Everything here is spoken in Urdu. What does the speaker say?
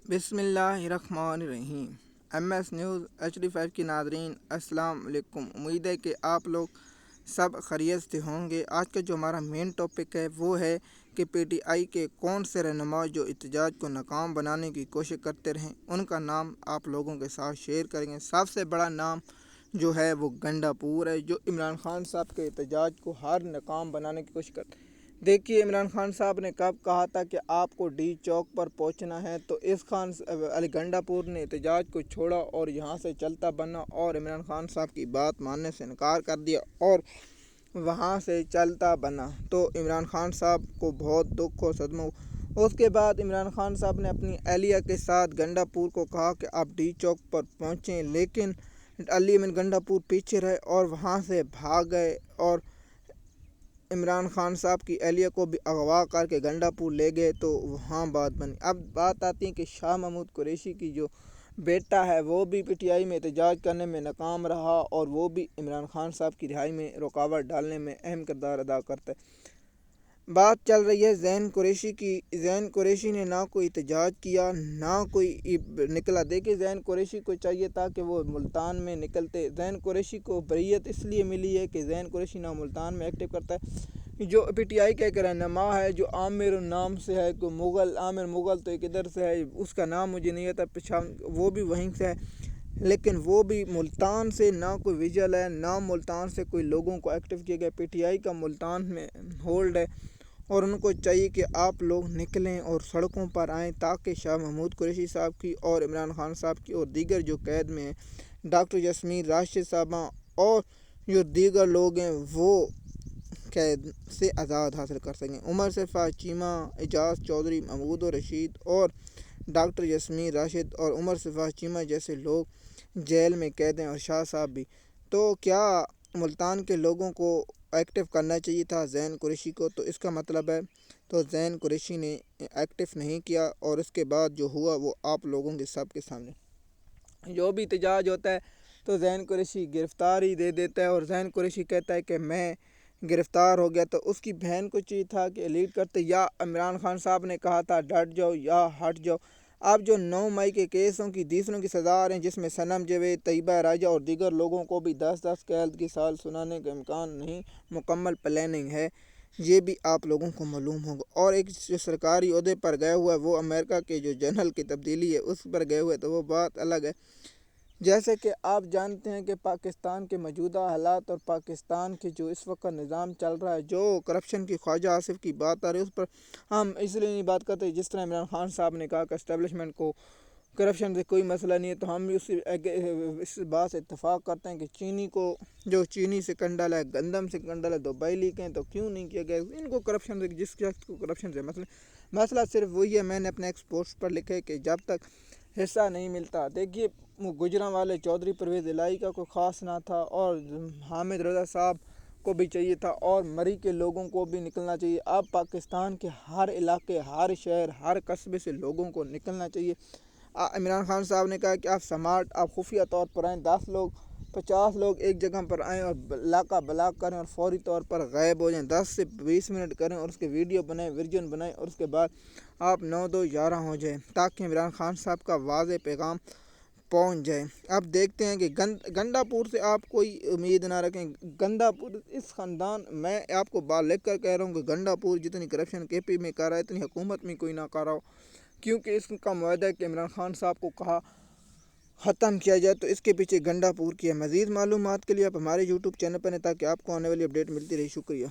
بسم اللہ الرحمن الرحیم۔ ایم ایس نیوز HD5 کی ناظرین السلام علیکم۔ امید ہے کہ آپ لوگ سب خیریت سے ہوں گے۔ آج کا جو ہمارا مین ٹاپک ہے وہ ہے کہ PTI کے کون سے رہنما جو احتجاج کو ناکام بنانے کی کوشش کرتے رہیں، ان کا نام آپ لوگوں کے ساتھ شیئر کریں گے۔ سب سے بڑا نام جو ہے وہ گنڈا پور ہے، جو عمران خان صاحب کے احتجاج کو ہر ناکام بنانے کی کوشش کرتے ہیں۔ دیکھیے، عمران خان صاحب نے کب کہا تھا کہ آپ کو ڈی چوک پر پہنچنا ہے، تو اس خان علی گنڈا پور نے احتجاج کو چھوڑا اور یہاں سے چلتا بنا اور عمران خان صاحب کی بات ماننے سے انکار کر دیا اور وہاں سے چلتا بنا، تو عمران خان صاحب کو بہت دکھ اور صدمہ ہوا۔ اس کے بعد عمران خان صاحب نے اپنی اہلیہ کے ساتھ گنڈا پور کو کہا کہ آپ ڈی چوک پر پہنچیں، لیکن علی من گنڈا پور پیچھے رہے اور وہاں سے بھاگ گئے اور عمران خان صاحب کی اہلیہ کو بھی اغوا کر کے گنڈا پور لے گئے، تو وہاں بات بنی۔ اب بات آتی ہے کہ شاہ محمود قریشی کی جو بیٹا ہے وہ بھی PTI میں احتجاج کرنے میں ناکام رہا اور وہ بھی عمران خان صاحب کی رہائی میں رکاوٹ ڈالنے میں اہم کردار ادا کرتا ہے۔ بات چل رہی ہے زین قریشی کی۔ زین قریشی نے نہ کوئی احتجاج کیا نہ کوئی نکلا۔ دیکھیے، زین قریشی کو چاہیے تھا کہ وہ ملتان میں نکلتے۔ زین قریشی کو بریت اس لیے ملی ہے کہ زین قریشی نہ ملتان میں ایکٹیو کرتا ہے، جو PTI کا ایک رہنما ہے جو عامر نام سے ہے، کوئی مغل عامر مغل تو ایک ادھر سے ہے، اس کا نام مجھے نہیں آتا، وہ بھی وہیں سے ہے، لیکن وہ بھی ملتان سے نہ کوئی ویژل ہے، نہ ملتان سے کوئی لوگوں کو ایکٹیو کیا گیا۔ PTI کا ملتان میں ہولڈ ہے اور ان کو چاہیے کہ آپ لوگ نکلیں اور سڑکوں پر آئیں تاکہ شاہ محمود قریشی صاحب کی اور عمران خان صاحب کی اور دیگر جو قید میں ہیں، ڈاکٹر یاسمین راشد صاحبہ اور جو دیگر لوگ ہیں، وہ قید سے آزاد حاصل کر سکیں۔ عمر صفا چیمہ، اعجاز چودھری، محمود رشید اور ڈاکٹر یاسمین راشد اور عمر صفا چیمہ جیسے لوگ جیل میں قید ہیں اور شاہ صاحب بھی۔ تو کیا ملتان کے لوگوں کو ایکٹیو کرنا چاہیے تھا زین قریشی کو؟ تو اس کا مطلب ہے تو زین قریشی نے ایکٹیو نہیں کیا، اور اس کے بعد جو ہوا وہ آپ لوگوں کے سب کے سامنے۔ جو بھی احتجاج ہوتا ہے تو زین قریشی گرفتاری دے دیتا ہے اور زین قریشی کہتا ہے کہ میں گرفتار ہو گیا، تو اس کی بہن کو چاہیے تھا کہ لیڈ کرتے، یا عمران خان صاحب نے کہا تھا ڈٹ جاؤ یا ہٹ جاؤ۔ اب جو 9 مئی کے کیسوں کی دوسروں کی سزا آ رہے ہیں، جس میں صنم جاوید، طیبہ راجہ اور دیگر لوگوں کو بھی 10 قید کی سال سنانے کا امکان نہیں، مکمل پلاننگ ہے، یہ بھی آپ لوگوں کو معلوم ہوگا۔ اور ایک جو سرکاری عہدے پر گئے ہوا ہے وہ امریکہ کے جو جنرل کی تبدیلی ہے اس پر گئے ہوئے، تو وہ بات الگ ہے۔ جیسے کہ آپ جانتے ہیں کہ پاکستان کے موجودہ حالات اور پاکستان کے جو اس وقت نظام چل رہا ہے، جو کرپشن کی خواجہ آصف کی بات آ رہی ہے، اس پر ہم اس لیے نہیں بات کرتے جس طرح عمران خان صاحب نے کہا کہ اسٹیبلشمنٹ کو کرپشن سے کوئی مسئلہ نہیں ہے، تو ہم اس بات سے اتفاق کرتے ہیں کہ چینی کو جو چینی سے کنڈل ہے، گندم سے کنڈل ہے، دبئی لیک ہیں، تو کیوں نہیں کیا گیا ان کو کرپشن سے؟ جس شخص کو کرپشن سے مسئلہ صرف وہی ہے، میں نے اپنے ایکسپورٹس پر لکھے کہ جب تک حصہ نہیں ملتا۔ دیکھیے، گجراں والے چودھری پرویز الہی کا کوئی خاص نہ تھا، اور حامد رضا صاحب کو بھی چاہیے تھا، اور مری کے لوگوں کو بھی نکلنا چاہیے۔ اب پاکستان کے ہر علاقے، ہر شہر، ہر قصبے سے لوگوں کو نکلنا چاہیے۔ عمران خان صاحب نے کہا کہ آپ سمارٹ، آپ خفیہ طور پر آئیں، 10 لوگ 50 لوگ ایک جگہ پر آئیں اور علاقہ بلاک کریں اور فوری طور پر غائب ہو جائیں، 10 سے 20 منٹ کریں اور اس کے ویڈیو بنائیں، ورژن بنائیں، اور اس کے بعد آپ 9-2-11 ہو جائیں تاکہ عمران خان صاحب کا واضح پیغام پہنچ جائے۔ اب دیکھتے ہیں کہ گنڈا پور سے آپ کوئی امید نہ رکھیں۔ گنڈا پور اس خاندان، میں آپ کو بات لکھ کر کہہ رہا ہوں کہ گنڈا پور جتنی کرپشن KP میں کر رہا ہے اتنی حکومت میں کوئی نہ کر رہا ہو، کیونکہ اس کا معاہدہ ہے کہ عمران خان صاحب کو کہا ختم کیا جائے، تو اس کے پیچھے گنڈا پور کی ہے۔ مزید معلومات کے لیے آپ ہمارے YouTube چینل پر ہیں تاکہ آپ کو آنے والی اپڈیٹ ملتی رہے۔ شکریہ۔